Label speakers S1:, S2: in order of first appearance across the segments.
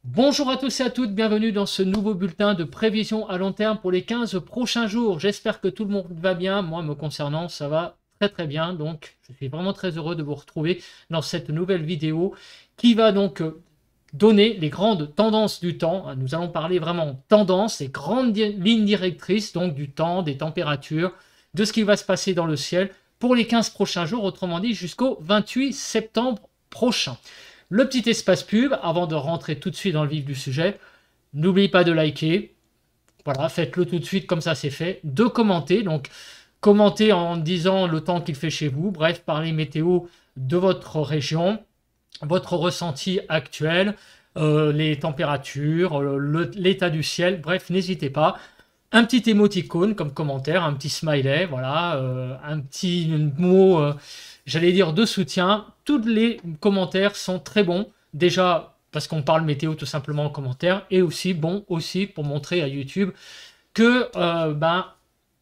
S1: Bonjour à tous et à toutes, bienvenue dans ce nouveau bulletin de prévision à long terme pour les 15 prochains jours. J'espère que tout le monde va bien. Moi, me concernant, ça va très très bien. Donc, je suis vraiment très heureux de vous retrouver dans cette nouvelle vidéo qui va donc donner les grandes tendances du temps. Nous allons parler vraiment tendances et grandes lignes directrices donc du temps, des températures, de ce qui va se passer dans le ciel pour les 15 prochains jours, autrement dit jusqu'au 28 septembre prochain. Le petit espace pub, avant de rentrer tout de suite dans le vif du sujet, n'oubliez pas de liker, voilà, faites-le tout de suite comme ça c'est fait, de commenter, donc commentez en disant le temps qu'il fait chez vous, bref, parlez météo de votre région, votre ressenti actuel, les températures, l'état du ciel, bref, n'hésitez pas. Un petit émoticône comme commentaire, un petit smiley, voilà, un petit mot, j'allais dire de soutien. Tous les commentaires sont très bons, déjà parce qu'on parle météo tout simplement en commentaire, et aussi bon aussi pour montrer à YouTube que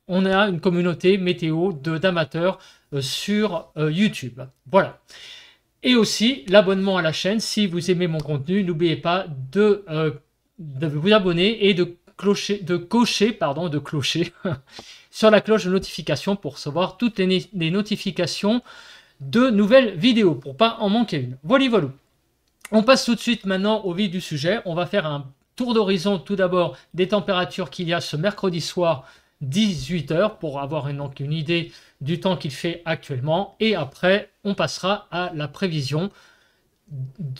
S1: on a une communauté météo d'amateurs sur YouTube. Voilà. Et aussi l'abonnement à la chaîne. Si vous aimez mon contenu, n'oubliez pas de vous abonner et de clocher sur la cloche de notification pour recevoir toutes les notifications de nouvelles vidéos, pour pas en manquer une. Voilà, voilà. On passe tout de suite maintenant au vif du sujet. On va faire un tour d'horizon tout d'abord des températures qu'il y a ce mercredi soir 18h pour avoir une idée du temps qu'il fait actuellement. Et après, on passera à la prévision.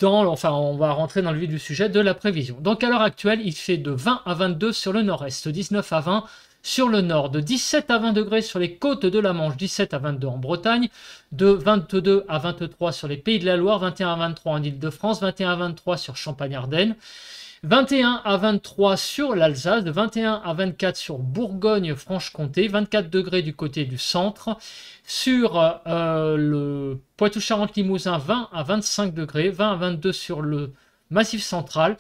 S1: On va rentrer dans le vif du sujet de la prévision. Donc à l'heure actuelle, il fait de 20 à 22 sur le nord-est, 19 à 20 sur le nord, de 17 à 20 degrés sur les côtes de la Manche, 17 à 22 en Bretagne, de 22 à 23 sur les Pays de la Loire, 21 à 23 en Île-de-France, 21 à 23 sur Champagne-Ardenne, 21 à 23 sur l'Alsace, de 21 à 24 sur Bourgogne-Franche-Comté, 24 degrés du côté du centre, sur le Poitou-Charentes-Limousin, 20 à 25 degrés, 20 à 22 sur le Massif central,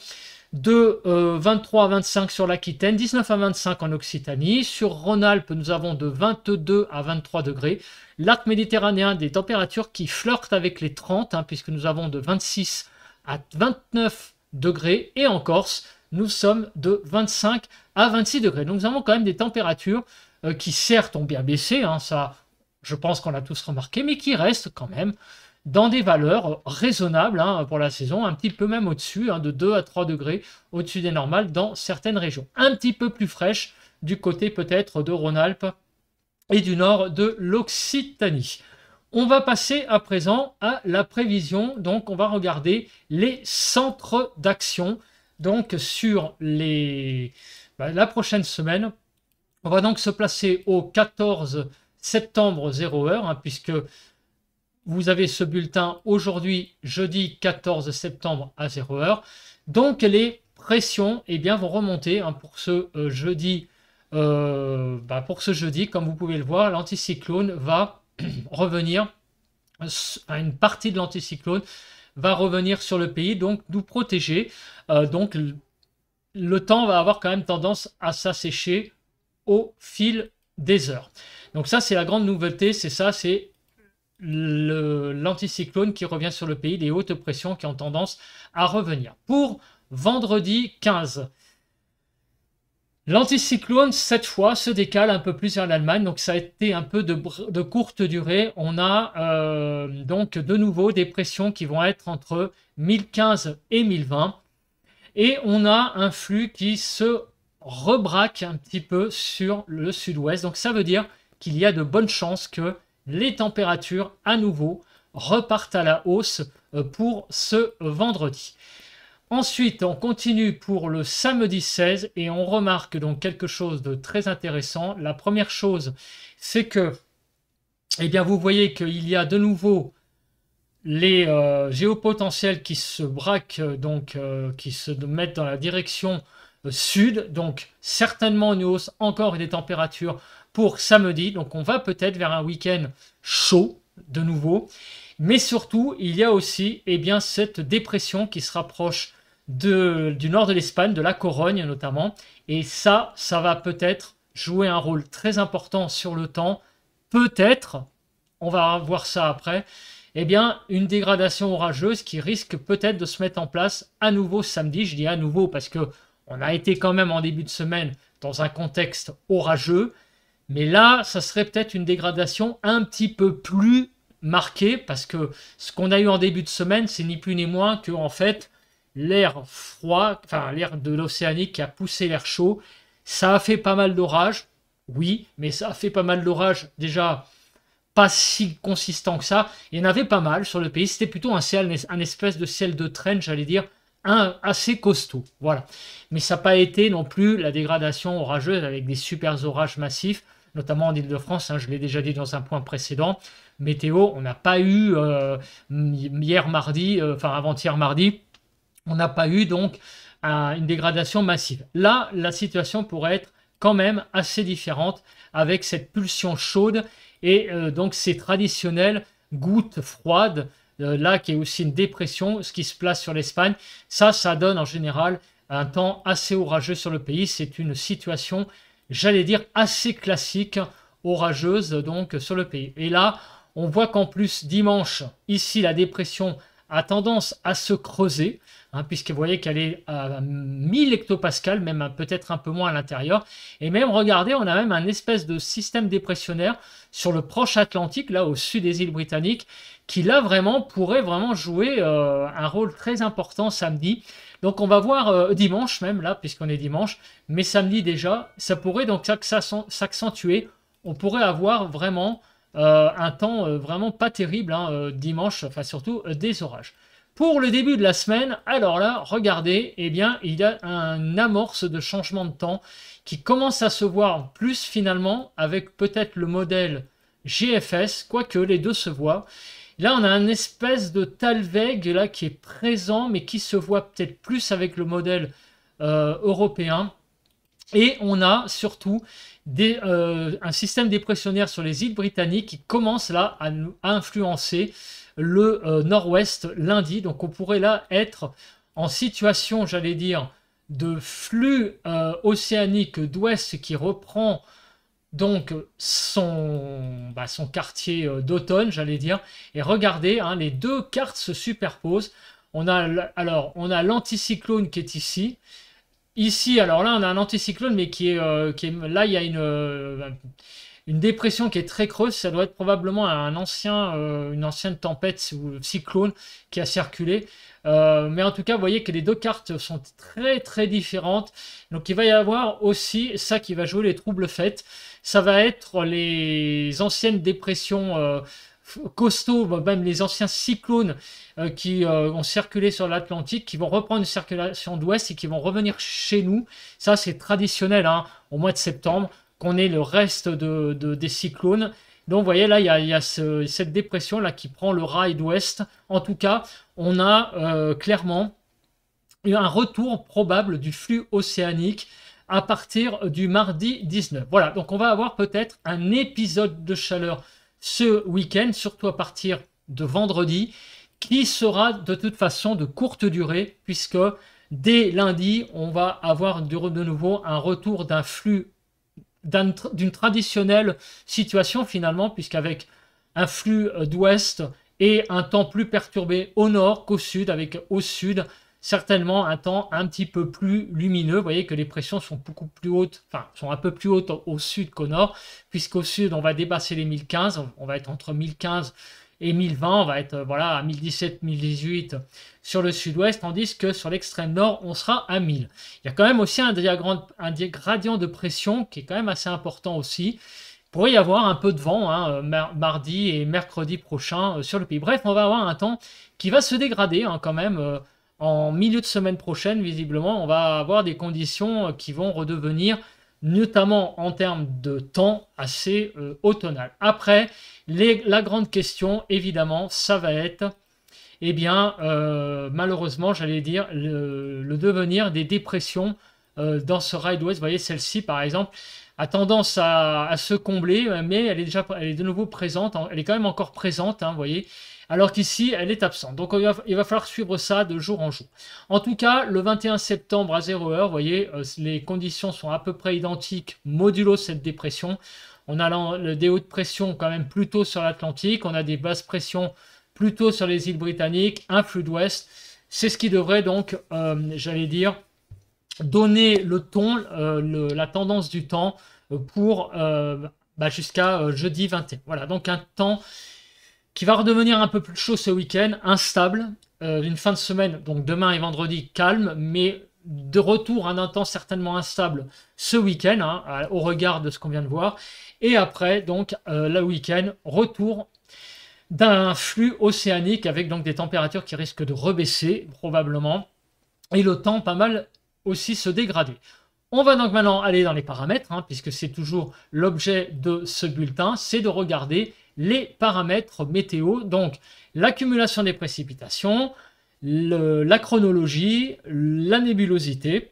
S1: de 23 à 25 sur l'Aquitaine, 19 à 25 en Occitanie. Sur Rhône-Alpes, nous avons de 22 à 23 degrés. L'arc méditerranéen, des températures qui flirtent avec les 30, puisque nous avons de 26 à 29 degrés. Et en Corse, nous sommes de 25 à 26 degrés. Donc nous avons quand même des températures qui certes ont bien baissé, ça je pense qu'on l'a tous remarqué, mais qui restent quand même dans des valeurs raisonnables pour la saison, un petit peu même au-dessus, de 2 à 3 degrés au-dessus des normales dans certaines régions. Un petit peu plus fraîche du côté peut-être de Rhône-Alpes et du nord de l'Occitanie. On va passer à présent à la prévision. Donc on va regarder les centres d'action donc sur la prochaine semaine. On va donc se placer au 14 septembre 0h, puisque vous avez ce bulletin aujourd'hui, jeudi 14 septembre à 0h. Donc les pressions vont remonter pour ce jeudi. Pour ce jeudi, comme vous pouvez le voir, l'anticyclone va revenir, une partie de l'anticyclone va revenir sur le pays, donc nous protéger. Donc le temps va avoir quand même tendance à s'assécher au fil des heures. Donc ça, c'est la grande nouveauté, c'est l'anticyclone qui revient sur le pays, les hautes pressions qui ont tendance à revenir. Pour vendredi 15, l'anticyclone, cette fois, se décale un peu plus vers l'Allemagne, donc ça a été un peu de courte durée. On a donc de nouveau des pressions qui vont être entre 1015 et 1020, et on a un flux qui se rebraque un petit peu sur le sud-ouest, donc ça veut dire qu'il y a de bonnes chances que les températures à nouveau repartent à la hausse pour ce vendredi. Ensuite, on continue pour le samedi 16 et on remarque donc quelque chose de très intéressant. La première chose, c'est que vous voyez qu'il y a de nouveau les géopotentiels qui se braquent, qui se mettent dans la direction sud, donc certainement une hausse encore des températures pour samedi, donc on va peut-être vers un week-end chaud de nouveau, mais surtout il y a aussi cette dépression qui se rapproche du nord de l'Espagne, de la Corogne notamment, et ça va peut-être jouer un rôle très important sur le temps, peut-être, on va voir ça après, eh bien, une dégradation orageuse qui risque peut-être de se mettre en place à nouveau samedi. Je dis à nouveau parce que on a été quand même en début de semaine dans un contexte orageux. Mais là, ça serait peut-être une dégradation un petit peu plus marquée parce que ce qu'on a eu en début de semaine, c'est ni plus ni moins que en fait l'air froid, enfin l'air de l'Océanique qui a poussé l'air chaud. Ça a fait pas mal d'orages, oui, mais ça a fait pas mal d'orages déjà pas si consistant que ça. Il y en avait pas mal sur le pays. C'était plutôt un ciel, un espèce de ciel de traîne, j'allais dire, assez costaud. Voilà. Mais ça n'a pas été non plus la dégradation orageuse avec des super orages massifs, notamment en Ile-de-France. Hein, je l'ai déjà dit dans un point précédent. Météo, on n'a pas eu hier mardi, enfin avant-hier mardi, on n'a pas eu donc une dégradation massive. Là, la situation pourrait être quand même assez différente avec cette pulsion chaude et donc ces traditionnelles gouttes froides, là qui est aussi une dépression, ce qui se place sur l'Espagne. Ça donne en général un temps assez orageux sur le pays. C'est une situation, j'allais dire, assez classique, orageuse donc sur le pays. Et là, on voit qu'en plus, dimanche, ici, la dépression a tendance à se creuser, hein, puisque vous voyez qu'elle est à 1000 hectopascales, même peut-être un peu moins à l'intérieur. Et même, regardez, on a même un espèce de système dépressionnaire sur le proche Atlantique, là au sud des îles britanniques, qui là vraiment pourrait vraiment jouer un rôle très important samedi. Donc on va voir dimanche même, là, puisqu'on est dimanche, mais samedi déjà, ça pourrait donc s'accentuer. On pourrait avoir vraiment un temps vraiment pas terrible hein, dimanche, enfin surtout des orages. Pour le début de la semaine, alors là, regardez, eh bien, il y a un amorce de changement de temps qui commence à se voir plus finalement avec peut-être le modèle GFS, quoique les deux se voient. Là, on a un espèce de Talweg là qui est présent, mais qui se voit peut-être plus avec le modèle européen. Et on a surtout un système dépressionnaire sur les îles britanniques qui commence là à influencer le nord-ouest lundi. Donc on pourrait là être en situation, j'allais dire, de flux océanique d'ouest qui reprend donc son quartier d'automne, j'allais dire. Et regardez, hein, les deux cartes se superposent. On a l'anticyclone qui est ici. Ici, alors là, on a un anticyclone, mais qui est là, il y a une dépression qui est très creuse. Ça doit être probablement une ancienne tempête ou cyclone qui a circulé. Mais en tout cas, vous voyez que les deux cartes sont très très différentes. Donc il va y avoir aussi ça qui va jouer les troubles faits. Ça va être les anciennes dépressions costauds, même les anciens cyclones qui ont circulé sur l'Atlantique, qui vont reprendre une circulation d'ouest et qui vont revenir chez nous. Ça, c'est traditionnel hein, au mois de septembre, qu'on ait le reste des cyclones. Donc, vous voyez, là, il y a cette dépression-là qui prend le rail d'ouest. En tout cas, on a clairement un retour probable du flux océanique à partir du mardi 19. Voilà, donc on va avoir peut-être un épisode de chaleur ce week-end, surtout à partir de vendredi, qui sera de toute façon de courte durée, puisque dès lundi, on va avoir de nouveau un retour d'un flux, d'une traditionnelle situation finalement, puisqu'avec un flux d'ouest et un temps plus perturbé au nord qu'au sud, avec au sud certainement un temps un petit peu plus lumineux. Vous voyez que les pressions sont beaucoup plus hautes, enfin sont un peu plus hautes au sud qu'au nord, puisqu'au sud on va dépasser les 1015, on va être entre 1015 et 1020, on va être voilà, à 1017, 1018 sur le sud-ouest, tandis que sur l'extrême nord, on sera à 1000. Il y a quand même aussi un gradient de pression qui est quand même assez important aussi. Il pourrait y avoir un peu de vent hein, mardi et mercredi prochain sur le pays. Bref, on va avoir un temps qui va se dégrader hein, quand même. En milieu de semaine prochaine, visiblement, on va avoir des conditions qui vont redevenir, notamment en termes de temps, assez automnales. Après, la grande question, évidemment, ça va être, eh bien, malheureusement, j'allais dire, le devenir des dépressions dans ce rail d'ouest. Vous voyez, celle-ci, par exemple, a tendance à se combler, mais elle est de nouveau présente. Elle est quand même encore présente, hein, vous voyez. Alors qu'ici, elle est absente. Donc, il va falloir suivre ça de jour en jour. En tout cas, le 21 septembre à 0h, vous voyez, les conditions sont à peu près identiques, modulo cette dépression. On a des hautes pressions quand même plutôt sur l'Atlantique. On a des basses pressions plutôt sur les îles britanniques, un flux d'ouest. C'est ce qui devrait donc, j'allais dire, donner le ton, la tendance du temps pour jusqu'à jeudi 21. Voilà, donc un temps qui va redevenir un peu plus chaud ce week-end, instable, une fin de semaine, donc demain et vendredi, calme, mais de retour à un temps certainement instable ce week-end, hein, au regard de ce qu'on vient de voir. Et après, donc, le week-end, retour d'un flux océanique avec donc des températures qui risquent de rebaisser probablement et le temps pas mal aussi se dégrader. On va donc maintenant aller dans les paramètres, hein, puisque c'est toujours l'objet de ce bulletin, c'est de regarder les paramètres météo, donc l'accumulation des précipitations, la chronologie, la nébulosité,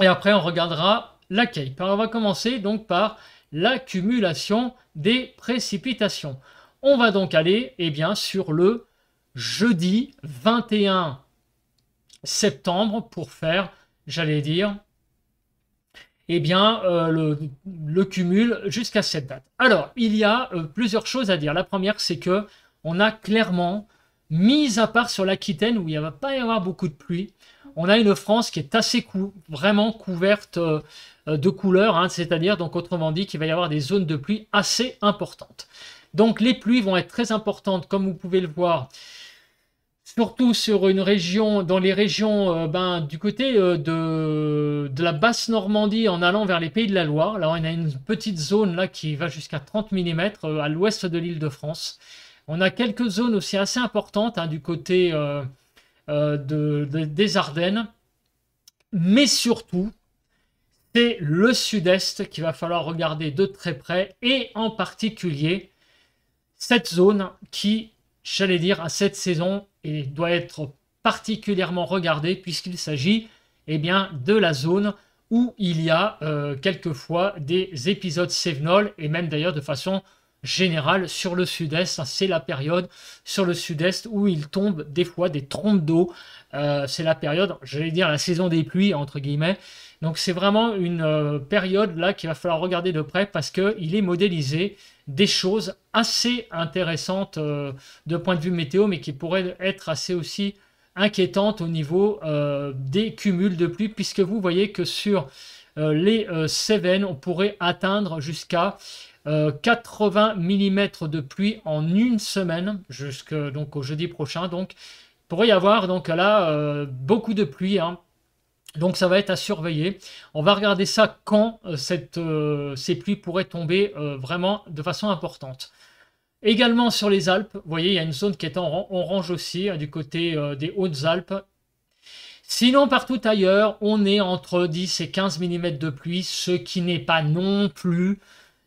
S1: et après on regardera la CAPE. Alors on va commencer donc par l'accumulation des précipitations. On va donc aller sur le jeudi 21 septembre pour faire, j'allais dire, le cumul jusqu'à cette date. Alors, il y a plusieurs choses à dire. La première, c'est que on a clairement, mis à part sur l'Aquitaine où il ne va pas y avoir beaucoup de pluie, on a une France qui est assez vraiment couverte de couleurs, hein, c'est-à-dire, donc autrement dit, qu'il va y avoir des zones de pluie assez importantes. Donc les pluies vont être très importantes, comme vous pouvez le voir, surtout sur une région, dans les régions du côté de la basse Normandie en allant vers les Pays de la Loire. Là, on a une petite zone là qui va jusqu'à 30 mm à l'ouest de l'Île-de-France. On a quelques zones aussi assez importantes, hein, du côté des Ardennes. Mais surtout, c'est le sud-est qu'il va falloir regarder de très près, et en particulier cette zone qui, j'allais dire, à cette saison, et doit être particulièrement regardée puisqu'il s'agit de la zone où il y a quelquefois des épisodes cévenols, et même d'ailleurs de façon générale sur le sud-est. C'est la période sur le sud-est où il tombe des fois des trompes d'eau. C'est la période, j'allais dire, la saison des pluies, entre guillemets. Donc c'est vraiment une période là qu'il va falloir regarder de près parce qu'il est modélisé des choses assez intéressantes de point de vue météo, mais qui pourraient être assez aussi inquiétantes au niveau des cumuls de pluie, puisque vous voyez que sur les Cévennes, on pourrait atteindre jusqu'à 80 mm de pluie en une semaine, jusqu'au donc au jeudi prochain. Donc il pourrait y avoir donc là beaucoup de pluie, hein. Donc ça va être à surveiller. On va regarder ça quand ces pluies pourraient tomber vraiment de façon importante. Également sur les Alpes, vous voyez, il y a une zone qui est en orange aussi, du côté des Hautes-Alpes. Sinon, partout ailleurs, on est entre 10 et 15 mm de pluie, ce qui n'est pas non plus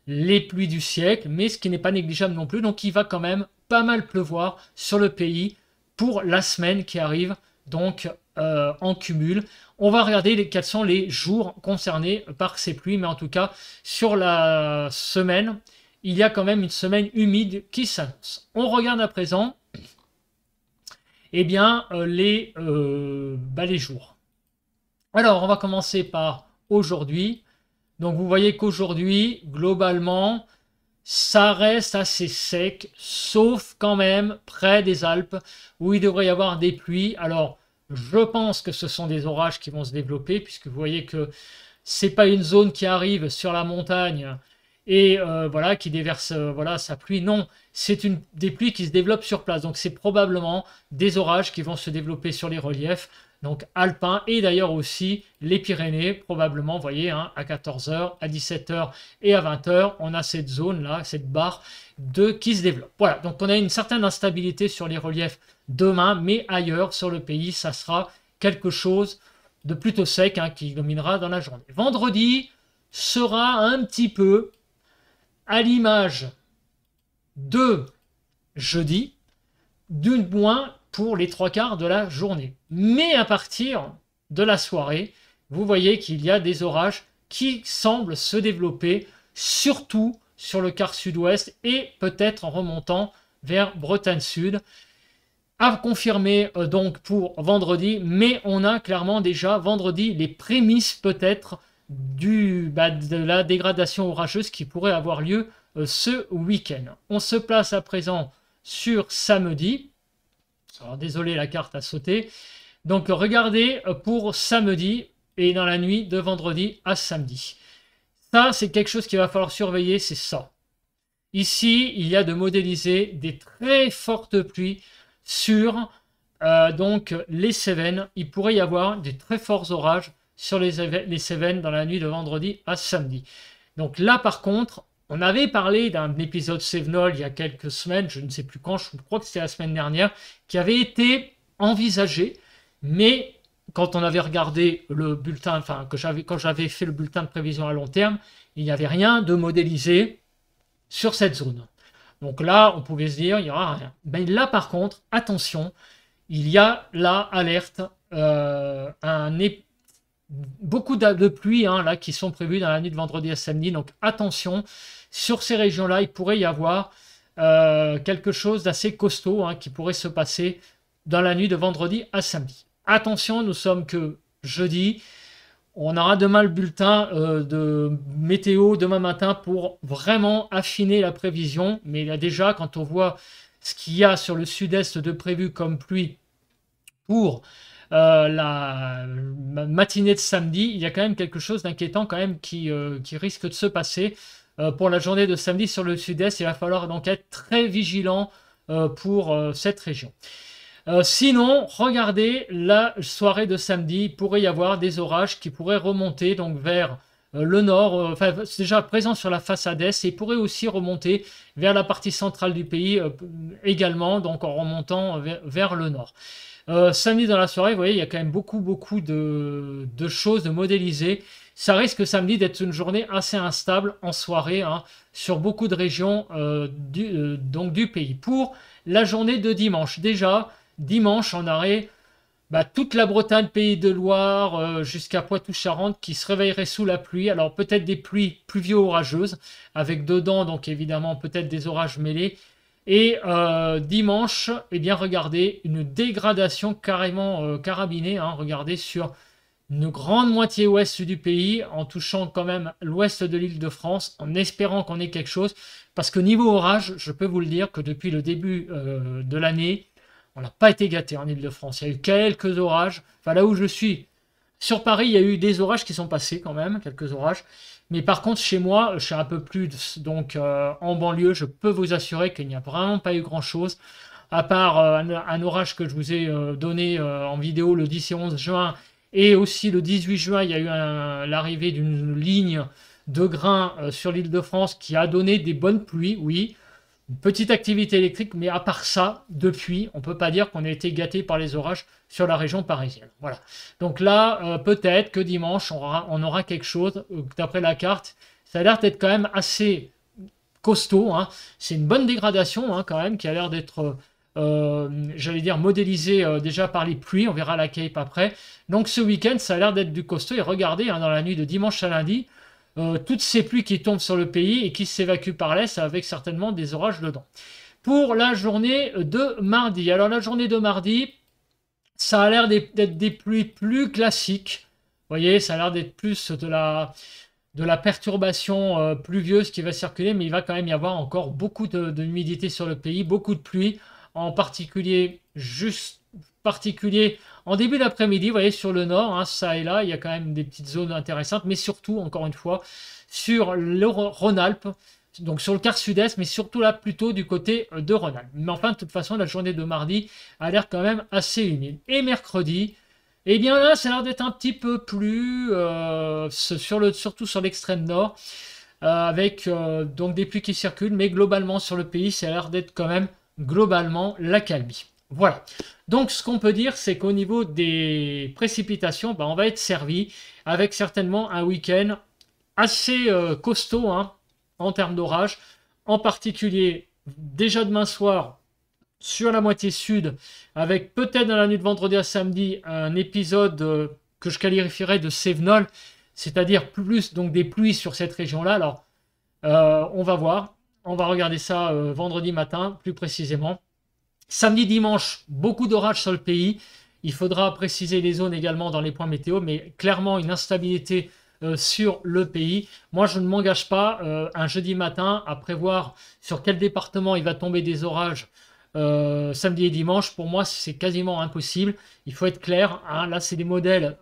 S1: les pluies du siècle, mais ce qui n'est pas négligeable non plus. Donc il va quand même pas mal pleuvoir sur le pays pour la semaine qui arrive, donc en cumul. On va regarder quels sont les jours concernés par ces pluies, mais en tout cas, sur la semaine, il y a quand même une semaine humide qui s'annonce. On regarde à présent les jours. Alors, on va commencer par aujourd'hui. Donc, vous voyez qu'aujourd'hui, globalement, ça reste assez sec, sauf quand même près des Alpes, où il devrait y avoir des pluies. Alors, je pense que ce sont des orages qui vont se développer, puisque vous voyez que c'est pas une zone qui arrive sur la montagne et qui déverse sa pluie. Non, c'est des pluies qui se développent sur place. Donc c'est probablement des orages qui vont se développer sur les reliefs, donc alpins, et d'ailleurs aussi les Pyrénées, probablement. Vous voyez, hein, à 14h, à 17h et à 20h, on a cette zone-là, cette barre qui se développe. Voilà, donc on a une certaine instabilité sur les reliefs demain, mais ailleurs sur le pays, ça sera quelque chose de plutôt sec, hein, qui dominera dans la journée. Vendredi sera un petit peu à l'image de jeudi, d'une moins pour les 3/4 de la journée. Mais à partir de la soirée, vous voyez qu'il y a des orages qui semblent se développer, surtout sur le quart sud-ouest et peut-être en remontant vers Bretagne Sud. À confirmer donc pour vendredi, mais on a clairement déjà vendredi les prémices peut-être de la dégradation orageuse qui pourrait avoir lieu ce week-end. On se place à présent sur samedi. Alors désolé, la carte a sauté. Donc regardez pour samedi et dans la nuit de vendredi à samedi. Ça, c'est quelque chose qu'il va falloir surveiller, c'est ça. Ici, il y a de modéliser des très fortes pluies sur donc les Cévennes. Il pourrait y avoir des très forts orages sur les Cévennes dans la nuit de vendredi à samedi. Donc là, par contre, on avait parlé d'un épisode Cévenol il y a quelques semaines, je ne sais plus quand, je crois que c'était la semaine dernière, qui avait été envisagé, mais quand on avait regardé le bulletin, enfin quand j'avais fait le bulletin de prévision à long terme, il n'y avait rien de modélisé sur cette zone. Donc là, on pouvait se dire, il n'y aura rien. Mais là, par contre, attention, il y a là, alerte, beaucoup de pluie là, qui sont prévues dans la nuit de vendredi à samedi. Donc attention, sur ces régions-là, il pourrait y avoir quelque chose d'assez costaud qui pourrait se passer dans la nuit de vendredi à samedi. Attention, nous sommes que jeudi. On aura demain le bulletin de météo demain matin pour vraiment affiner la prévision. Mais là déjà, quand on voit ce qu'il y a sur le sud-est de prévu comme pluie pour la matinée de samedi, il y a quand même quelque chose d'inquiétant quand même qui risque de se passer pour la journée de samedi sur le sud-est. Il va falloir donc être très vigilant pour cette région. Sinon, regardez la soirée de samedi, il pourrait y avoir des orages qui pourraient remonter donc vers le nord, enfin c'est déjà présent sur la façade est, et pourrait aussi remonter vers la partie centrale du pays également, donc en remontant vers le nord. Samedi dans la soirée, vous voyez, il y a quand même beaucoup de choses de modéliser. Ça risque samedi d'être une journée assez instable en soirée sur beaucoup de régions donc du pays. Pour la journée de dimanche, déjà, dimanche, on aurait toute la Bretagne, Pays de Loire, jusqu'à Poitou-Charentes qui se réveillerait sous la pluie. Alors peut-être des pluies pluvio-orageuses, avec dedans donc évidemment peut-être des orages mêlés. Et dimanche, eh bien regardez, une dégradation carrément carabinée. Regardez sur une grande moitié ouest du pays, en touchant quand même l'ouest de l'Île-de-France, en espérant qu'on ait quelque chose. Parce que niveau orage, je peux vous le dire que depuis le début de l'année, on n'a pas été gâté en Île-de-France. Il y a eu quelques orages. Enfin, là où je suis, sur Paris, il y a eu des orages qui sont passés quand même, quelques orages. Mais par contre, chez moi, je suis un peu plus donc en banlieue. Je peux vous assurer qu'il n'y a vraiment pas eu grand-chose. À part un orage que je vous ai donné en vidéo le 10 et 11 juin. Et aussi le 18 juin, il y a eu l'arrivée d'une ligne de grains sur l'Île-de-France qui a donné des bonnes pluies, oui. Une petite activité électrique, mais à part ça, depuis, on ne peut pas dire qu'on a été gâté par les orages sur la région parisienne. Voilà. Donc là, peut-être que dimanche, on aura quelque chose. D'après la carte, ça a l'air d'être quand même assez costaud. C'est une bonne dégradation quand même, qui a l'air d'être, j'allais dire, modélisée déjà par les pluies. On verra la Cape après. Donc ce week-end, ça a l'air d'être du costaud. Et regardez, dans la nuit de dimanche à lundi, toutes ces pluies qui tombent sur le pays et qui s'évacuent par l'est avec certainement des orages dedans. Pour la journée de mardi, alors la journée de mardi, ça a l'air d'être des pluies plus classiques. Vous voyez, ça a l'air d'être plus de la perturbation pluvieuse qui va circuler, mais il va quand même y avoir encore beaucoup d'humidité sur le pays, beaucoup de pluie, en particulier en début d'après-midi, vous voyez, sur le nord, ça et là, il y a quand même des petites zones intéressantes, mais surtout, encore une fois, sur le Rhône-Alpes, donc sur le quart sud-est, mais surtout là, plutôt du côté de Rhône-Alpes. Mais enfin, de toute façon, la journée de mardi a l'air quand même assez humide. Et mercredi, eh bien là, ça a l'air d'être un petit peu plus, surtout sur l'extrême nord, avec donc des pluies qui circulent, mais globalement sur le pays, ça a l'air d'être quand même globalement l'accalmie. Voilà. Donc, ce qu'on peut dire, c'est qu'au niveau des précipitations, on va être servi avec certainement un week-end assez costaud en termes d'orage. En particulier, déjà demain soir, sur la moitié sud, avec peut-être dans la nuit de vendredi à samedi, un épisode que je qualifierais de Cévenol, c'est-à-dire plus donc des pluies sur cette région-là. Alors, on va voir. On va regarder ça vendredi matin, plus précisément. Samedi, dimanche, beaucoup d'orages sur le pays. Il faudra préciser les zones également dans les points météo, mais clairement une instabilité sur le pays. Moi, je ne m'engage pas un jeudi matin à prévoir sur quel département il va tomber des orages Samedi et dimanche, pour moi, c'est quasiment impossible. Il faut être clair, hein. Là, c'est des modèles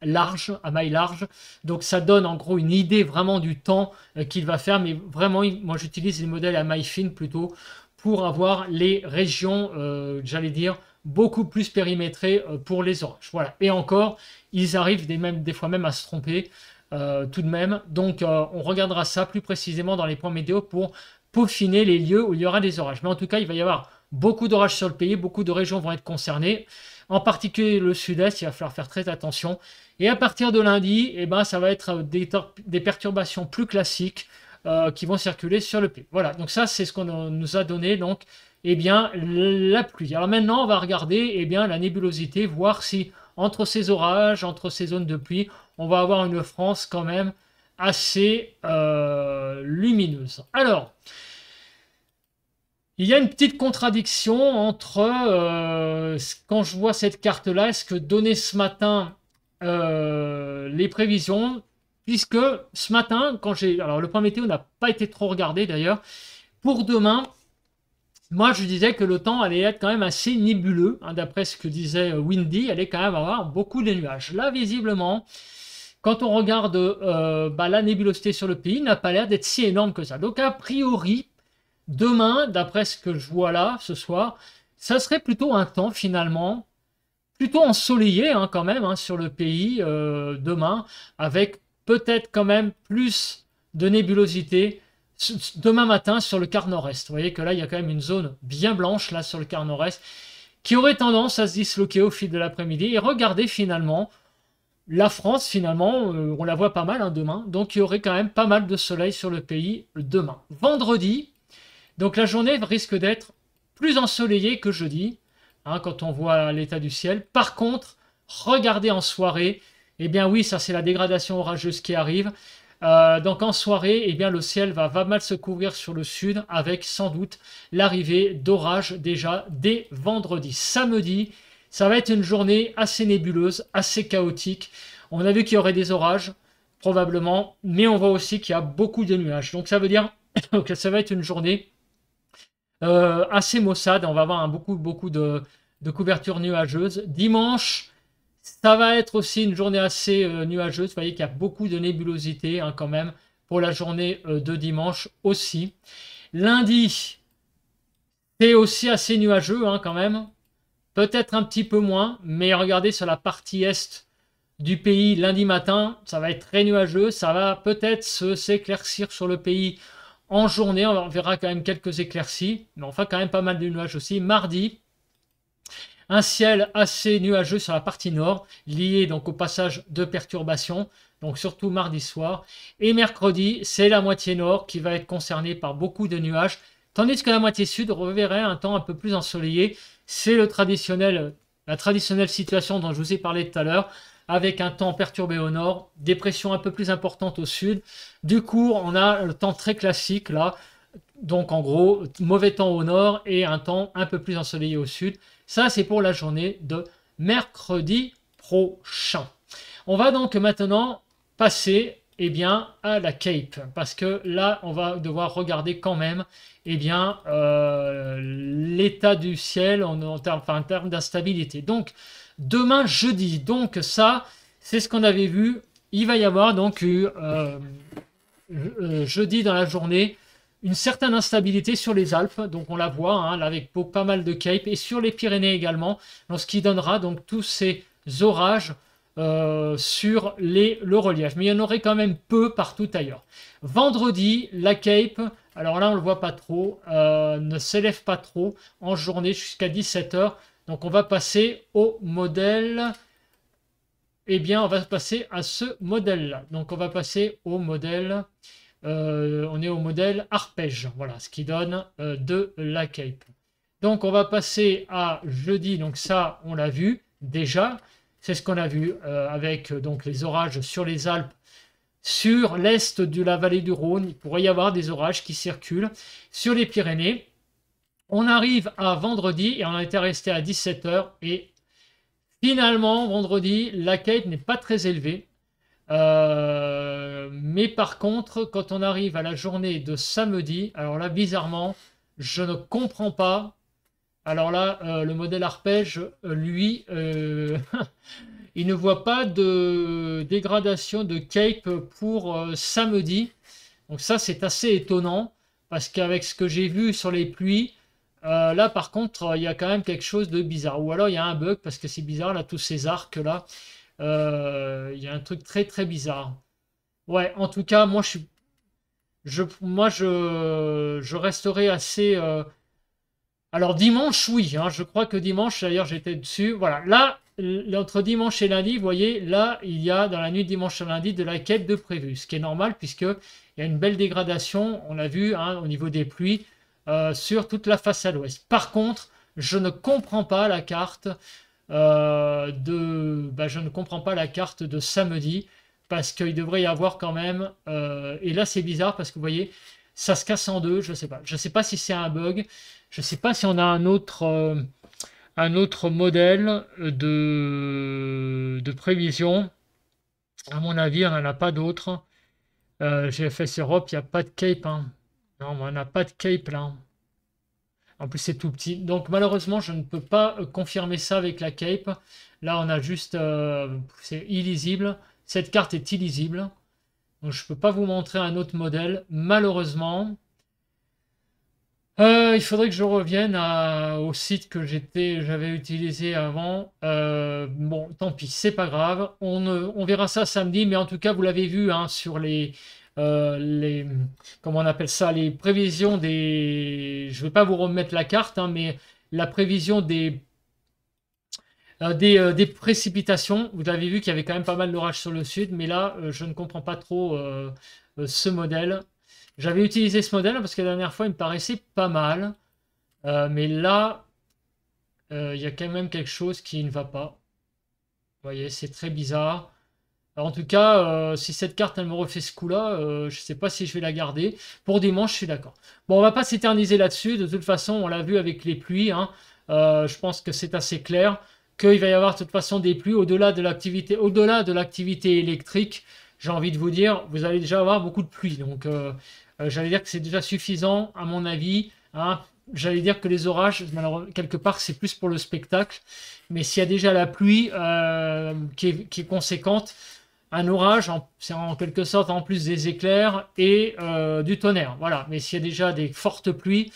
S1: larges, à maille large. Donc, ça donne en gros une idée vraiment du temps qu'il va faire. Mais vraiment, moi, j'utilise les modèles à maille fine plutôt pour avoir les régions, j'allais dire, beaucoup plus périmétrées pour les orages. Voilà. Et encore, ils arrivent des fois même à se tromper tout de même. Donc, on regardera ça plus précisément dans les points météo pour peaufiner les lieux où il y aura des orages. Mais en tout cas, il va y avoir beaucoup d'orages sur le pays, beaucoup de régions vont être concernées, en particulier le sud-est, il va falloir faire très attention. Et à partir de lundi, eh ben, ça va être des perturbations plus classiques qui vont circuler sur le pays. Voilà, donc ça c'est ce qu'on nous a donné, donc eh bien, la pluie. Alors maintenant, on va regarder eh bien, la nébulosité, voir si entre ces orages, entre ces zones de pluie, on va avoir une France quand même assez lumineuse. Alors, il y a une petite contradiction entre, quand je vois cette carte-là, est-ce que donner ce matin les prévisions, puisque ce matin, quand j'ai... Alors, le point météo n'a pas été trop regardé d'ailleurs. Pour demain, moi, je disais que le temps allait être quand même assez nébuleux, hein, d'après ce que disait Windy, allait quand même avoir beaucoup de nuages. Là, visiblement, quand on regarde la nébulosité sur le pays, n'a pas l'air d'être si énorme que ça. Donc, a priori, demain, d'après ce que je vois là, ce soir, ça serait plutôt un temps, finalement, plutôt ensoleillé, hein, quand même, hein, sur le pays, demain, avec peut-être quand même plus de nébulosité demain matin sur le quart nord-est. Vous voyez que là, il y a quand même une zone bien blanche, là, sur le quart nord-est, qui aurait tendance à se disloquer au fil de l'après-midi. Et regardez, finalement, la France, finalement, on la voit pas mal, hein, demain. Donc, il y aurait quand même pas mal de soleil sur le pays demain. Vendredi, donc la journée risque d'être plus ensoleillée que jeudi, hein, quand on voit l'état du ciel. Par contre, regardez en soirée, eh bien oui, ça c'est la dégradation orageuse qui arrive. Donc en soirée, eh bien, le ciel va mal se couvrir sur le sud avec sans doute l'arrivée d'orages déjà dès vendredi. Samedi, ça va être une journée assez nébuleuse, assez chaotique. On a vu qu'il y aurait des orages, probablement, mais on voit aussi qu'il y a beaucoup de nuages. Donc ça veut dire que ça va être une journée assez maussade. On va avoir beaucoup de couverture nuageuse. Dimanche, ça va être aussi une journée assez nuageuse. Vous voyez qu'il y a beaucoup de nébulosité, hein, quand même pour la journée de dimanche aussi. Lundi, c'est aussi assez nuageux, hein, quand même. Peut-être un petit peu moins, mais regardez sur la partie est du pays, lundi matin, ça va être très nuageux. Ça va peut-être s'éclaircir sur le pays en journée. On verra quand même quelques éclaircies, mais enfin quand même pas mal de nuages aussi. Mardi, un ciel assez nuageux sur la partie nord, lié donc au passage de perturbations, donc surtout mardi soir. Et mercredi, c'est la moitié nord qui va être concernée par beaucoup de nuages, tandis que la moitié sud reverrait un temps un peu plus ensoleillé. C'est la traditionnelle situation dont je vous ai parlé tout à l'heure, avec un temps perturbé au nord, des pressions un peu plus importantes au sud. Du coup, on a le temps très classique là, donc en gros, mauvais temps au nord et un temps un peu plus ensoleillé au sud. Ça, c'est pour la journée de mercredi prochain. On va donc maintenant passer à la Cape, parce que là, on va devoir regarder quand même l'état du ciel en termes d'instabilité. Donc, demain jeudi, donc ça, c'est ce qu'on avait vu. Il va y avoir donc jeudi dans la journée une certaine instabilité sur les Alpes, donc on la voit, hein, là, avec pas mal de Cape, et sur les Pyrénées également, donc ce qui donnera donc tous ces orages sur le relief. Mais il y en aurait quand même peu partout ailleurs. Vendredi, la Cape, alors là on ne le voit pas trop, ne s'élève pas trop en journée jusqu'à 17 h. Donc on va passer au modèle, on va passer à ce modèle-là. Donc on va passer au modèle... on est au modèle arpège, voilà, ce qui donne de la Cape. Donc on va passer à jeudi, donc ça on l'a vu déjà, c'est ce qu'on a vu avec donc les orages sur les Alpes, sur l'est de la vallée du Rhône, il pourrait y avoir des orages qui circulent sur les Pyrénées. On arrive à vendredi et on a été resté à 17 h et finalement vendredi la Cape n'est pas très élevée. Mais par contre, quand on arrive à la journée de samedi, alors là, bizarrement, je ne comprends pas. Alors là, le modèle arpège, lui, il ne voit pas de dégradation de cape pour samedi. Donc ça, c'est assez étonnant parce qu'avec ce que j'ai vu sur les pluies, là, par contre, il y a quand même quelque chose de bizarre. Ou alors, il y a un bug parce que c'est bizarre, là, tous ces arcs là. Il y a un truc très très bizarre. Ouais, en tout cas, moi, je resterai assez. Alors dimanche, oui, hein, je crois que dimanche, d'ailleurs, j'étais dessus. Voilà, là, entre dimanche et lundi, vous voyez, là, il y a dans la nuit de dimanche à lundi de la quête de prévu, ce qui est normal puisque il y a une belle dégradation, on l'a vu, hein, au niveau des pluies sur toute la façade ouest. Par contre, je ne comprends pas la carte je ne comprends pas la carte de samedi parce qu'il devrait y avoir quand même. Et là, c'est bizarre parce que vous voyez, ça se casse en deux. Je sais pas. Je sais pas si c'est un bug. Je sais pas si on a un autre modèle de prévision. À mon avis, on n'en a pas d'autre. GFS Europe, il n'y a pas de cape. Hein. Non, on n'a pas de cape là. En plus, c'est tout petit. Donc, malheureusement, je ne peux pas confirmer ça avec la cape. Là, on a juste... c'est illisible. Cette carte est illisible. Donc, je ne peux pas vous montrer un autre modèle, malheureusement. Il faudrait que je revienne au site que j'avais utilisé avant. Bon, tant pis, c'est pas grave. On verra ça samedi, mais en tout cas, vous l'avez vu hein, sur comment on appelle ça, les prévisions des. Je vais pas vous remettre la carte, hein, mais la prévision des précipitations. Vous avez vu qu'il y avait quand même pas mal d'orages sur le sud, mais là, je ne comprends pas trop ce modèle. J'avais utilisé ce modèle parce que la dernière fois, il me paraissait pas mal. Mais là, il y a quand même quelque chose qui ne va pas. Vous voyez, c'est très bizarre. Alors, en tout cas, si cette carte, elle me refait ce coup-là, je ne sais pas si je vais la garder. Pour dimanche, je suis d'accord. Bon, on va pas s'éterniser là-dessus. De toute façon, on l'a vu avec les pluies. Hein. Je pense que c'est assez clair qu'il va y avoir de toute façon des pluies au-delà de l'activité électrique. J'ai envie de vous dire, vous allez déjà avoir beaucoup de pluie. Donc, j'allais dire que c'est déjà suffisant, à mon avis. Hein. J'allais dire que les orages, quelque part, c'est plus pour le spectacle. Mais s'il y a déjà la pluie qui est conséquente, un orage, c'est en quelque sorte en plus des éclairs et du tonnerre. Voilà. Mais s'il y a déjà des fortes pluies,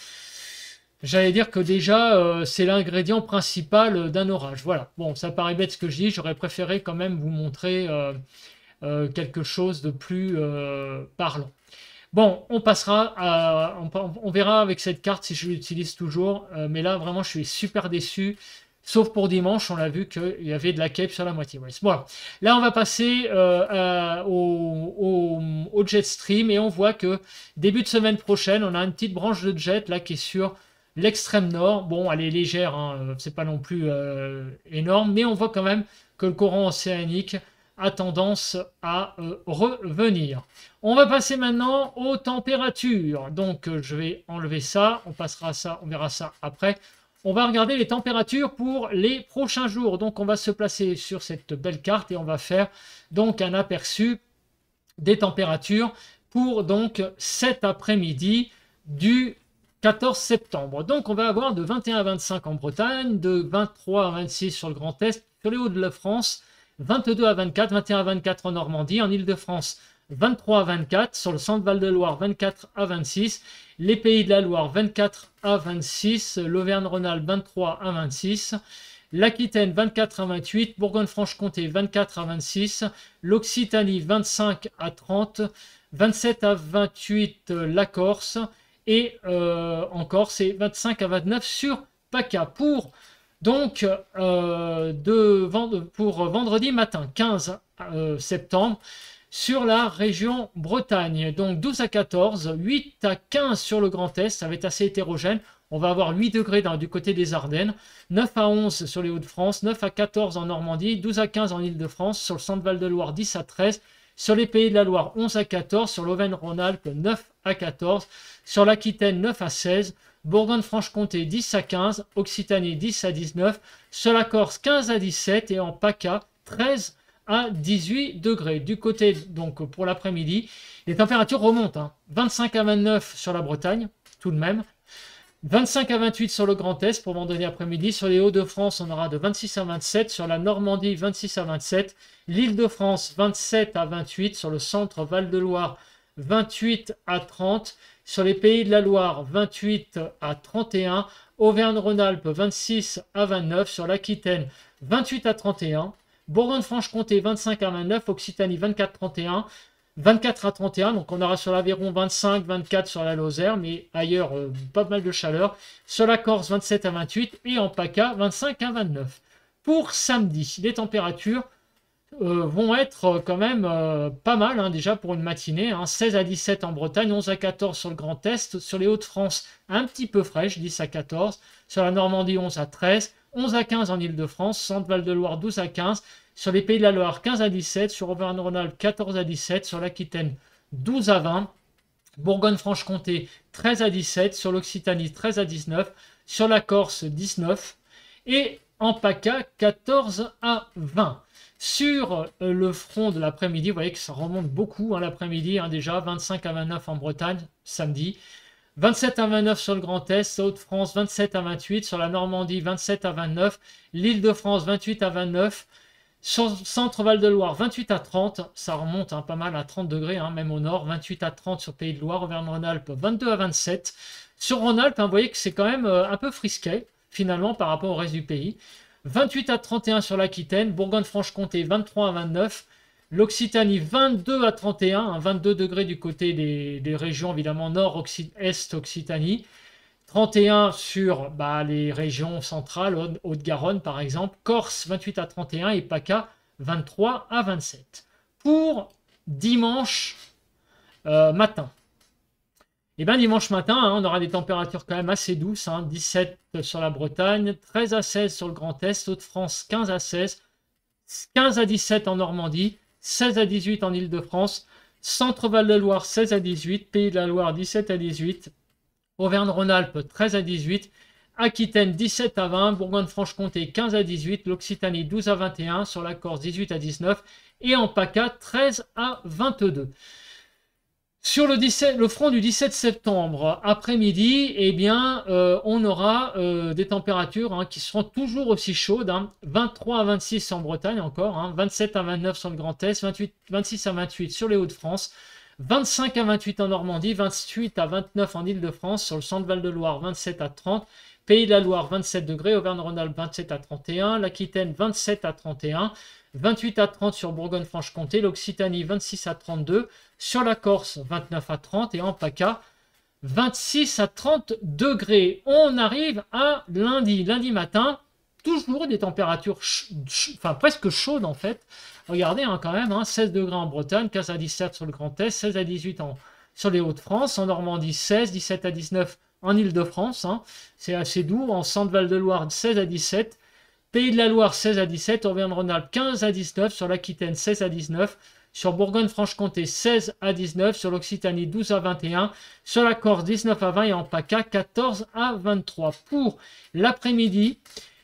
S1: j'allais dire que déjà, c'est l'ingrédient principal d'un orage. Voilà. Bon, ça paraît bête ce que je dis. J'aurais préféré quand même vous montrer quelque chose de plus parlant. Bon, on verra avec cette carte si je l'utilise toujours. Mais là, vraiment, je suis super déçu. Sauf pour dimanche, on l'a vu qu'il y avait de la cape sur la moitié ouest. Voilà. Là, on va passer au jet stream et on voit que début de semaine prochaine, on a une petite branche de jet là qui est sur l'extrême nord. Bon, elle est légère, hein, c'est pas non plus énorme, mais on voit quand même que le courant océanique a tendance à revenir. On va passer maintenant aux températures. Donc, je vais enlever ça. On passera à ça, on verra ça après. On va regarder les températures pour les prochains jours. Donc, on va se placer sur cette belle carte et on va faire donc un aperçu des températures pour donc cet après-midi du 14 septembre. Donc, on va avoir de 21 à 25 en Bretagne, de 23 à 26 sur le Grand Est, sur les Hauts-de-France, 22 à 24, 21 à 24 en Normandie, en Île-de-France, 23 à 24, sur le centre Val-de-Loire, 24 à 26, les Pays de la Loire, 24 à 26, l'Auvergne-Rhône-Alpes, 23 à 26, l'Aquitaine, 24 à 28, Bourgogne-Franche-Comté, 24 à 26, l'Occitanie, 25 à 30, 27 à 28, la Corse, et en Corse, c'est 25 à 29 sur PACA. Pour vendredi matin 15 septembre sur la région Bretagne, donc 12 à 14, 8 à 15 sur le Grand Est, ça va être assez hétérogène. On va avoir 8 degrés du côté des Ardennes, 9 à 11 sur les Hauts-de-France, 9 à 14 en Normandie, 12 à 15 en Île-de-France, sur le centre Val-de-Loire 10 à 13, sur les Pays de la Loire 11 à 14, sur l'Auvergne-Rhône-Alpes 9 à 14, sur l'Aquitaine 9 à 16, Bourgogne-Franche-Comté 10 à 15, Occitanie 10 à 19, sur la Corse 15 à 17 et en PACA 13 à 18 degrés. Du côté, donc pour l'après-midi, les températures remontent. 25 à 29 sur la Bretagne, tout de même. 25 à 28 sur le Grand Est pour vendredi après-midi. Sur les Hauts-de-France, on aura de 26 à 27. Sur la Normandie, 26 à 27. L'Île-de-France, 27 à 28. Sur le centre Val-de-Loire, 28 à 30. Sur les Pays de la Loire, 28 à 31. Auvergne-Rhône-Alpes, 26 à 29. Sur l'Aquitaine, 28 à 31. Bourgogne-Franche-Comté, 25 à 29. Occitanie, 24 à 31. 24 à 31, donc on aura sur l'Aveyron 25, 24 sur la Lozère, mais ailleurs pas mal de chaleur. Sur la Corse 27 à 28 et en PACA 25 à 29. Pour samedi, les températures vont être quand même pas mal hein, déjà pour une matinée. 16 à 17 en Bretagne, 11 à 14 sur le Grand Est. Sur les Hauts-de-France, un petit peu fraîche, 10 à 14. Sur la Normandie, 11 à 13. 11 à 15 en Île-de-France. Centre-Val-de-Loire, 12 à 15. Sur les Pays de la Loire, 15 à 17. Sur Auvergne-Rhône-Alpes, 14 à 17. Sur l'Aquitaine, 12 à 20. Bourgogne-Franche-Comté, 13 à 17. Sur l'Occitanie, 13 à 19. Sur la Corse, 19. Et en PACA, 14 à 20. Sur le front de l'après-midi, vous voyez que ça remonte beaucoup hein, l'après-midi, hein, déjà 25 à 29 en Bretagne, samedi. 27 à 29 sur le Grand Est, Hauts-de-France 27 à 28, sur la Normandie 27 à 29, l'Île-de-France 28 à 29, sur le centre Val-de-Loire 28 à 30, ça remonte hein, pas mal à 30 degrés, hein, même au nord, 28 à 30 sur Pays de Loire, Auvergne-Rhône-Alpes 22 à 27. Sur Rhône-Alpes, hein, vous voyez que c'est quand même un peu frisquet, finalement, par rapport au reste du pays. 28 à 31 sur l'Aquitaine, Bourgogne-Franche-Comté 23 à 29, l'Occitanie 22 à 31, hein, 22 degrés du côté des régions évidemment nord-est Occitanie, 31 sur les régions centrales, Haute-Garonne par exemple, Corse 28 à 31 et PACA 23 à 27. Pour dimanche matin. Et bien dimanche matin, hein, on aura des températures quand même assez douces, hein, 17 sur la Bretagne, 13 à 16 sur le Grand Est, Hauts-de-France 15 à 16, 15 à 17 en Normandie, 16 à 18 en Île-de-France, Centre Val-de-Loire 16 à 18, Pays de la Loire 17 à 18, Auvergne-Rhône-Alpes 13 à 18, Aquitaine 17 à 20, Bourgogne-Franche-Comté 15 à 18, l'Occitanie 12 à 21, sur la Corse 18 à 19 et en PACA 13 à 22. Sur le front du 17 septembre après-midi, eh bien, on aura des températures hein, qui seront toujours aussi chaudes. Hein, 23 à 26 en Bretagne encore, hein, 27 à 29 sur le Grand Est, 26 à 28 sur les Hauts-de-France, 25 à 28 en Normandie, 28 à 29 en Île-de-France, sur le centre Val-de-Loire, 27 à 30, Pays de la Loire, 27 degrés, Auvergne-Rhône-Alpes, 27 à 31, l'Aquitaine, 27 à 31, 28 à 30 sur Bourgogne-Franche-Comté, l'Occitanie 26 à 32, sur la Corse 29 à 30 et en PACA 26 à 30 degrés. On arrive à lundi matin, toujours des températures presque chaudes en fait. Regardez hein, quand même, hein, 16 degrés en Bretagne, 15 à 17 sur le Grand Est, 16 à 18 sur les Hauts-de-France, en Normandie 16, 17 à 19 en Île-de-France, hein, c'est assez doux, en Centre-Val-de-Loire 16 à 17, Pays de la Loire 16 à 17, Auvergne-Rhône-Alpes 15 à 19, sur l'Aquitaine 16 à 19, sur Bourgogne-Franche-Comté 16 à 19, sur l'Occitanie 12 à 21, sur la Corse 19 à 20 et en PACA 14 à 23. Pour l'après-midi,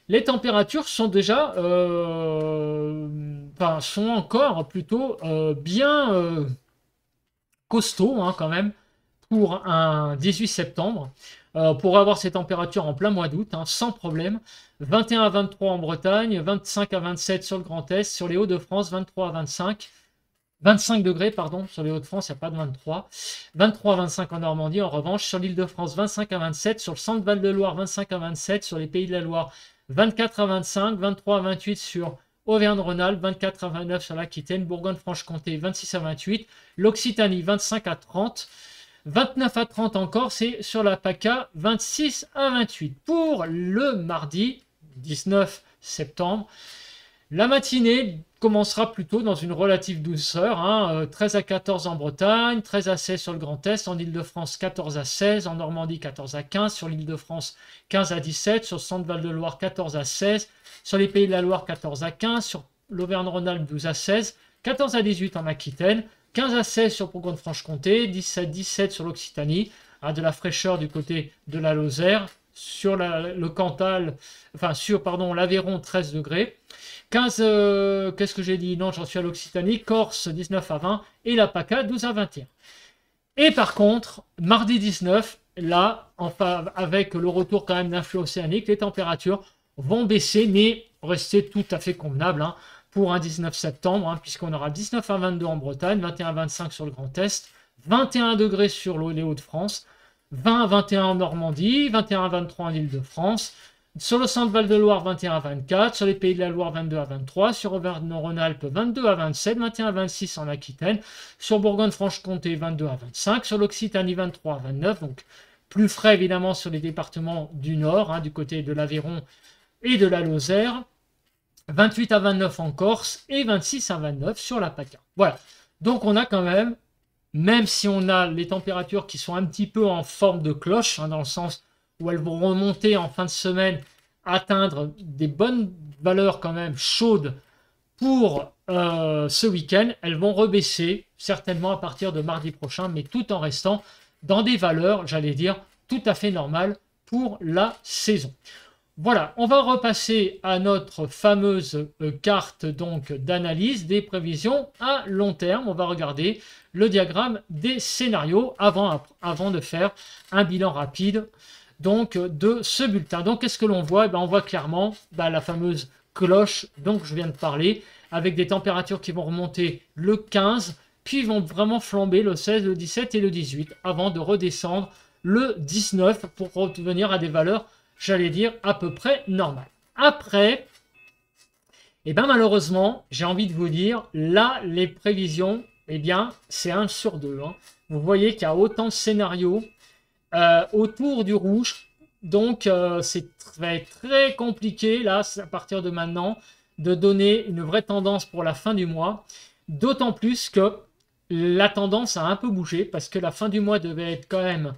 S1: les températures sont déjà, sont encore plutôt bien costauds hein, quand même pour un 18 septembre. Pour avoir ces températures en plein mois d'août, hein, sans problème. 21 à 23 en Bretagne, 25 à 27 sur le Grand Est, sur les Hauts-de-France, 23 à 25. 25 degrés, pardon, sur les Hauts-de-France, il n'y a pas de 23. 23 à 25 en Normandie, en revanche, sur l'Île-de-France, 25 à 27, sur le centre Val-de-Loire, 25 à 27, sur les Pays de la Loire, 24 à 25, 23 à 28 sur Auvergne-Rhône-Alpes, 24 à 29 sur l'Aquitaine, Bourgogne-Franche-Comté, 26 à 28, l'Occitanie, 25 à 30, 29 à 30 encore, c'est sur la PACA, 26 à 28. Pour le mardi 19 septembre, la matinée commencera plutôt dans une relative douceur, hein, 13 à 14 en Bretagne, 13 à 16 sur le Grand Est, en Île-de-France 14 à 16, en Normandie 14 à 15, sur l'Île-de-France 15 à 17, sur le centre Val-de-Loire 14 à 16, sur les Pays de la Loire 14 à 15, sur l'Auvergne-Rhône-Alpes 12 à 16, 14 à 18 en Aquitaine, 15 à 16 sur Bourgogne-Franche-Comté, 17 à 17 sur l'Occitanie, hein, de la fraîcheur du côté de la Lozère, sur le Cantal, l'Aveyron 13 degrés. 15, qu'est-ce que j'ai dit? Non, j'en suis à l'Occitanie, Corse 19 à 20 et la PACA 12 à 21. Et par contre, mardi 19, là, enfin, avec le retour quand même d'un flux océanique, les températures vont baisser, mais rester tout à fait convenables hein, pour un 19 septembre, hein, puisqu'on aura 19 à 22 en Bretagne, 21 à 25 sur le Grand Est, 21 degrés sur les Hauts-de-France, 20 à 21 en Normandie, 21 à 23 en Île-de-France, sur le centre Val-de-Loire, 21 à 24, sur les Pays de la Loire, 22 à 23, sur Auvergne-Rhône-Alpes, 22 à 27, 21 à 26 en Aquitaine, sur Bourgogne-Franche-Comté, 22 à 25, sur l'Occitanie, 23 à 29, donc plus frais évidemment sur les départements du Nord, hein, du côté de l'Aveyron et de la Lozère, 28 à 29 en Corse et 26 à 29 sur la PACA. Voilà, donc on a quand même si on a les températures qui sont un petit peu en forme de cloche, hein, dans le sens où elles vont remonter en fin de semaine, atteindre des bonnes valeurs quand même chaudes pour ce week-end, elles vont rebaisser certainement à partir de mardi prochain, mais tout en restant dans des valeurs, j'allais dire, tout à fait normales pour la saison. Voilà, on va repasser à notre fameuse carte donc d'analyse des prévisions à long terme. On va regarder le diagramme des scénarios avant de faire un bilan rapide donc de ce bulletin. Donc qu'est-ce que l'on voit? On voit clairement la fameuse cloche dont je viens de parler, avec des températures qui vont remonter le 15, puis vont vraiment flamber le 16, le 17 et le 18, avant de redescendre le 19 pour revenir à des valeurs, j'allais dire, à peu près normales. Après, malheureusement, j'ai envie de vous dire, là, les prévisions, c'est 1 sur 2. Hein. Vous voyez qu'il y a autant de scénarios autour du rouge. Donc, c'est va être très compliqué, là, à partir de maintenant, de donner une vraie tendance pour la fin du mois. D'autant plus que la tendance a un peu bougé, parce que la fin du mois devait être quand même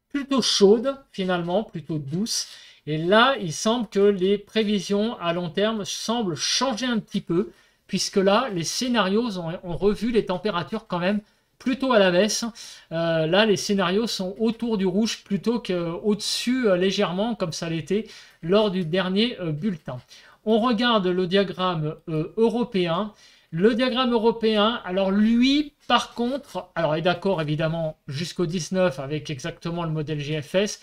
S1: plutôt chaude, finalement, plutôt douce. Et là, il semble que les prévisions à long terme semblent changer un petit peu, puisque là, les scénarios ont revu les températures quand même plutôt à la baisse. Là, les scénarios sont autour du rouge plutôt qu'au-dessus légèrement, comme ça l'était lors du dernier bulletin. On regarde le diagramme européen. Le diagramme européen, alors lui, par contre, alors est d'accord évidemment jusqu'au 19 avec exactement le modèle GFS,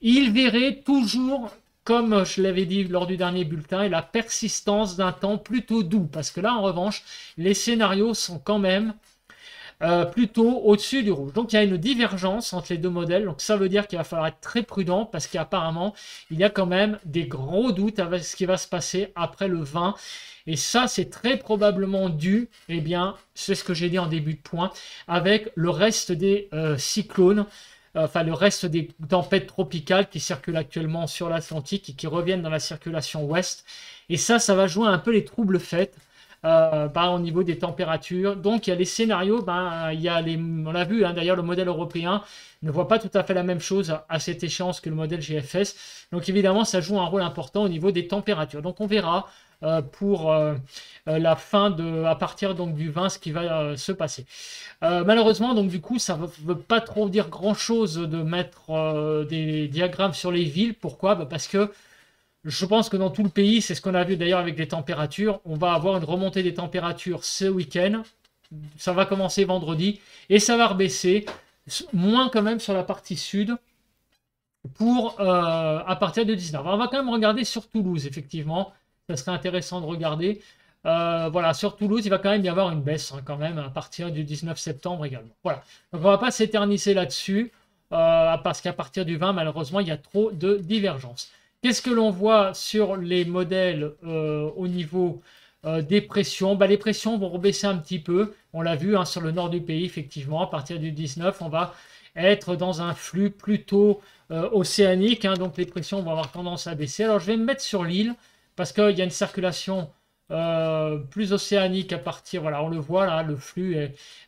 S1: il verrait toujours, comme je l'avais dit lors du dernier bulletin, la persistance d'un temps plutôt doux. Parce que là, en revanche, les scénarios sont quand même plutôt au-dessus du rouge. Donc il y a une divergence entre les deux modèles. Donc ça veut dire qu'il va falloir être très prudent parce qu'apparemment, il y a quand même des gros doutes avec ce qui va se passer après le 20. Et ça, c'est très probablement dû, c'est ce que j'ai dit en début de point, avec le reste des cyclones, enfin le reste des tempêtes tropicales qui circulent actuellement sur l'Atlantique et qui reviennent dans la circulation ouest. Et ça va jouer un peu les troubles faits au niveau des températures. Donc il y a les scénarios, il y a on l'a vu, hein, d'ailleurs le modèle européen ne voit pas tout à fait la même chose à cette échéance que le modèle GFS. Donc évidemment, ça joue un rôle important au niveau des températures. Donc on verra pour la fin à partir donc du 20 ce qui va se passer. Malheureusement, donc du coup, ça ne veut pas trop dire grand chose de mettre des diagrammes sur les villes. Pourquoi? Parce que je pense que dans tout le pays, c'est ce qu'on a vu d'ailleurs avec les températures, on va avoir une remontée des températures ce week-end. Ça va commencer vendredi et ça va rebaisser, moins quand même sur la partie sud, pour à partir de 19. Alors, on va quand même regarder sur Toulouse, effectivement. Ça serait intéressant de regarder. Voilà, sur Toulouse, il va quand même y avoir une baisse, hein, quand même, à partir du 19 septembre également. Voilà, donc on ne va pas s'éterniser là-dessus, parce qu'à partir du 20, malheureusement, il y a trop de divergences. Qu'est-ce que l'on voit sur les modèles au niveau des pressions? Les pressions vont rebaisser un petit peu. On l'a vu, hein, sur le nord du pays, effectivement. À partir du 19, on va être dans un flux plutôt océanique. Hein, donc les pressions vont avoir tendance à baisser. Alors je vais me mettre sur l'île parce qu'il y a une circulation plus océanique à partir. Voilà, on le voit là, le flux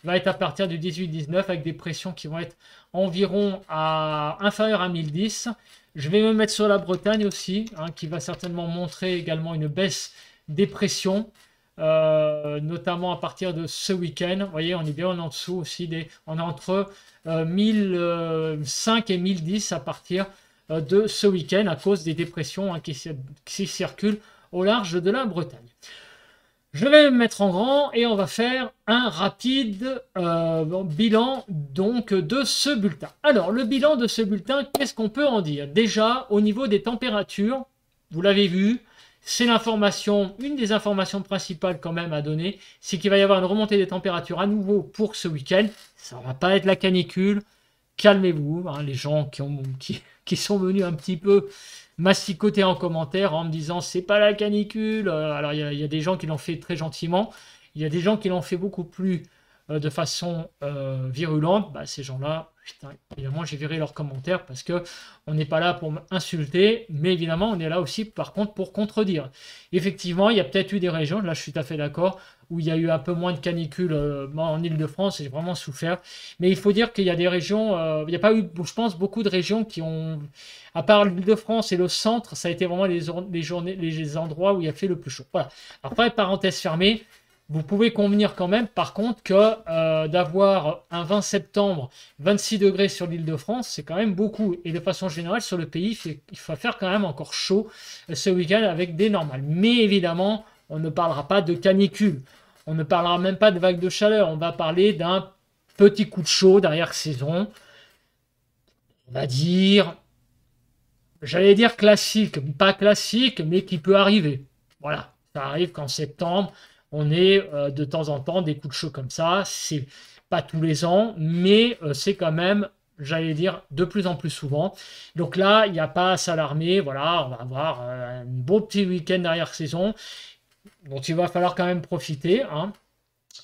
S1: va être à partir du 18-19 avec des pressions qui vont être environ inférieures à 1010. Je vais me mettre sur la Bretagne aussi, hein, qui va certainement montrer également une baisse des pressions, notamment à partir de ce week-end. Vous voyez, on est bien en dessous aussi, on est entre 1005 et 1010 à partir de ce week-end à cause des dépressions, hein, qui circulent au large de la Bretagne. Je vais me mettre en grand et on va faire un rapide bilan donc de ce bulletin. Alors, le bilan de ce bulletin, qu'est-ce qu'on peut en dire? Déjà, au niveau des températures, vous l'avez vu, c'est l'information, une des informations principales quand même à donner, c'est qu'il va y avoir une remontée des températures à nouveau pour ce week-end. Ça ne va pas être la canicule. Calmez-vous, hein, les gens qui sont venus un petit peu massicoter en commentaire en me disant c'est pas la canicule. Alors il y a des gens qui l'ont fait très gentiment, il y a des gens qui l'ont fait beaucoup plus de façon virulente. Bah, ces gens-là, putain, évidemment j'ai viré leurs commentaires parce que on n'est pas là pour insulter, mais évidemment on est là aussi par contre pour contredire. Effectivement, il y a peut-être eu des régions, là je suis tout à fait d'accord, où il y a eu un peu moins de canicule en Île-de-France, j'ai vraiment souffert. Mais il faut dire qu'il y a des régions, il n'y a pas eu, je pense, beaucoup de régions qui ont, à part l'Île-de-France et le centre, ça a été vraiment les endroits où il a fait le plus chaud. Voilà. Après, parenthèse fermée, vous pouvez convenir quand même, par contre, que d'avoir un 20 septembre, 26 degrés sur l'Île-de-France, c'est quand même beaucoup. Et de façon générale, sur le pays, il va faire quand même encore chaud ce week-end avec des normales. Mais évidemment, on ne parlera pas de canicule. On ne parlera même pas de vague de chaleur. On va parler d'un petit coup de chaud d'arrière-saison. On va dire, j'allais dire classique, pas classique, mais qui peut arriver. Voilà, ça arrive qu'en septembre, on ait de temps en temps des coups de chaud comme ça. C'est pas tous les ans, mais c'est quand même, j'allais dire, de plus en plus souvent. Donc là, il n'y a pas à s'alarmer. Voilà, on va avoir un beau petit week-end d'arrière-saison dont il va falloir quand même profiter, hein,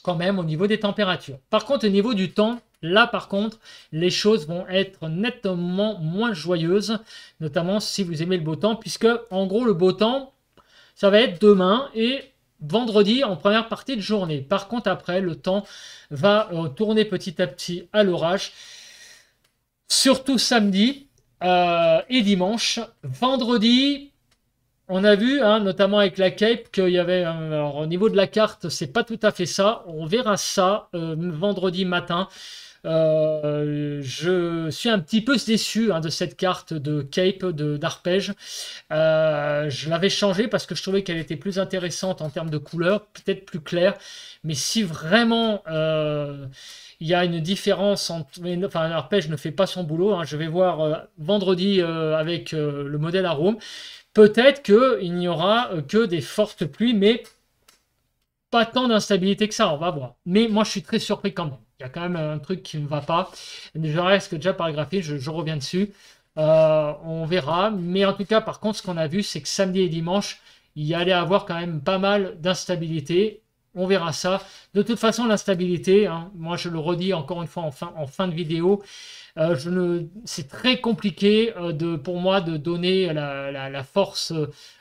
S1: quand même au niveau des températures. Par contre, au niveau du temps, là par contre, les choses vont être nettement moins joyeuses, notamment si vous aimez le beau temps, puisque en gros le beau temps, ça va être demain et vendredi en première partie de journée. Par contre, après, le temps va tourner petit à petit à l'orage, surtout samedi et dimanche. Vendredi, on a vu, hein, notamment avec la Cape, qu'il y avait, alors, au niveau de la carte, c'est pas tout à fait ça. On verra ça vendredi matin. Je suis un petit peu déçu, hein, de cette carte de Cape, d'arpège. Je l'avais changée parce que je trouvais qu'elle était plus intéressante en termes de couleur, peut-être plus claire. Mais si vraiment il y a une différence entre, enfin, l'arpège ne fait pas son boulot, hein. Je vais voir vendredi avec le modèle Arome. Peut-être qu'il n'y aura que des fortes pluies, mais pas tant d'instabilité que ça, on va voir. Mais moi, je suis très surpris quand même. Il y a quand même un truc qui ne va pas. Je reste déjà par graphisme, je reviens dessus. On verra. Mais en tout cas, par contre, ce qu'on a vu, c'est que samedi et dimanche, il y allait avoir quand même pas mal d'instabilité. On verra ça. De toute façon, l'instabilité, hein, moi je le redis encore une fois en fin de vidéo, c'est très compliqué pour moi de donner la force,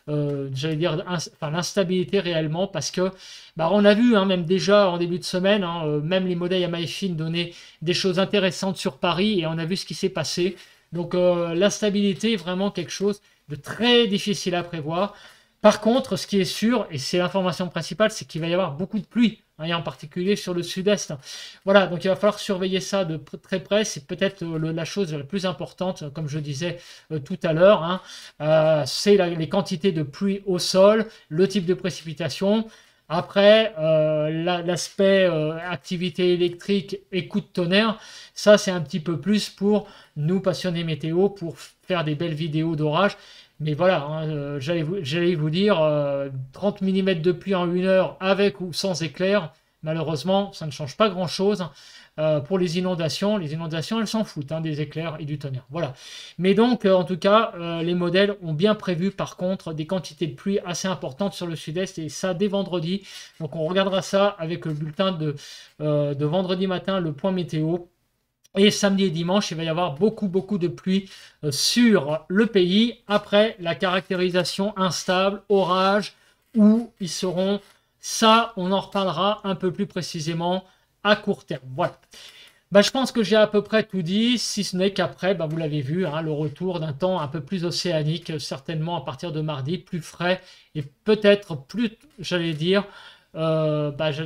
S1: j'allais dire, enfin, l'instabilité réellement, parce que bah, on a vu, hein, même déjà en début de semaine, hein, même les modèles Yamaha donnaient des choses intéressantes sur Paris et on a vu ce qui s'est passé. Donc l'instabilité est vraiment quelque chose de très difficile à prévoir. Par contre, ce qui est sûr, et c'est l'information principale, c'est qu'il va y avoir beaucoup de pluie, hein, et en particulier sur le sud-est. Voilà, donc il va falloir surveiller ça de très près. C'est peut-être la chose la plus importante, comme je disais tout à l'heure, hein. C'est les quantités de pluie au sol, le type de précipitation. Après, l'aspect activité électrique et coup de tonnerre, ça c'est un petit peu plus pour nous passionnés météo, pour faire des belles vidéos d'orage. Mais voilà, hein, j'allais vous dire, 30 mm de pluie en 1 heure avec ou sans éclair, malheureusement, ça ne change pas grand-chose. Pour les inondations, elles s'en foutent, hein, des éclairs et du tonnerre. Voilà. Mais donc, en tout cas, les modèles ont bien prévu, par contre, des quantités de pluie assez importantes sur le sud-est, et ça dès vendredi. Donc, on regardera ça avec le bulletin de vendredi matin, le point météo. Et samedi et dimanche, il va y avoir beaucoup de pluie sur le pays. Après, la caractérisation instable, orage, où ils seront, ça, on en reparlera un peu plus précisément à court terme. Voilà. Bah, je pense que j'ai à peu près tout dit, si ce n'est qu'après, bah, vous l'avez vu, hein, le retour d'un temps un peu plus océanique, certainement à partir de mardi, plus frais et peut-être plus, j'allais dire,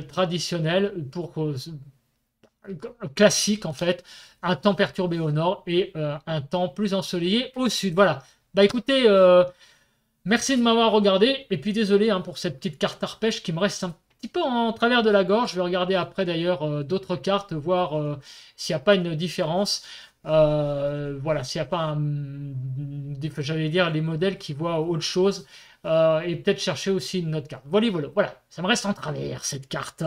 S1: traditionnel pour classique en fait, un temps perturbé au nord et un temps plus ensoleillé au sud. Voilà. Bah écoutez, merci de m'avoir regardé et puis désolé, hein, pour cette petite carte arpège qui me reste un petit peu en travers de la gorge. Je vais regarder après d'ailleurs d'autres cartes, voir s'il n'y a pas une différence. Voilà, s'il n'y a pas j'allais dire les modèles qui voient autre chose. Et peut-être chercher aussi une autre carte. Voilà, voilà, voilà, ça me reste en travers cette carte.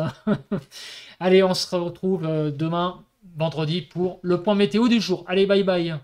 S1: Allez, on se retrouve demain, vendredi, pour le point météo du jour. Allez, bye bye.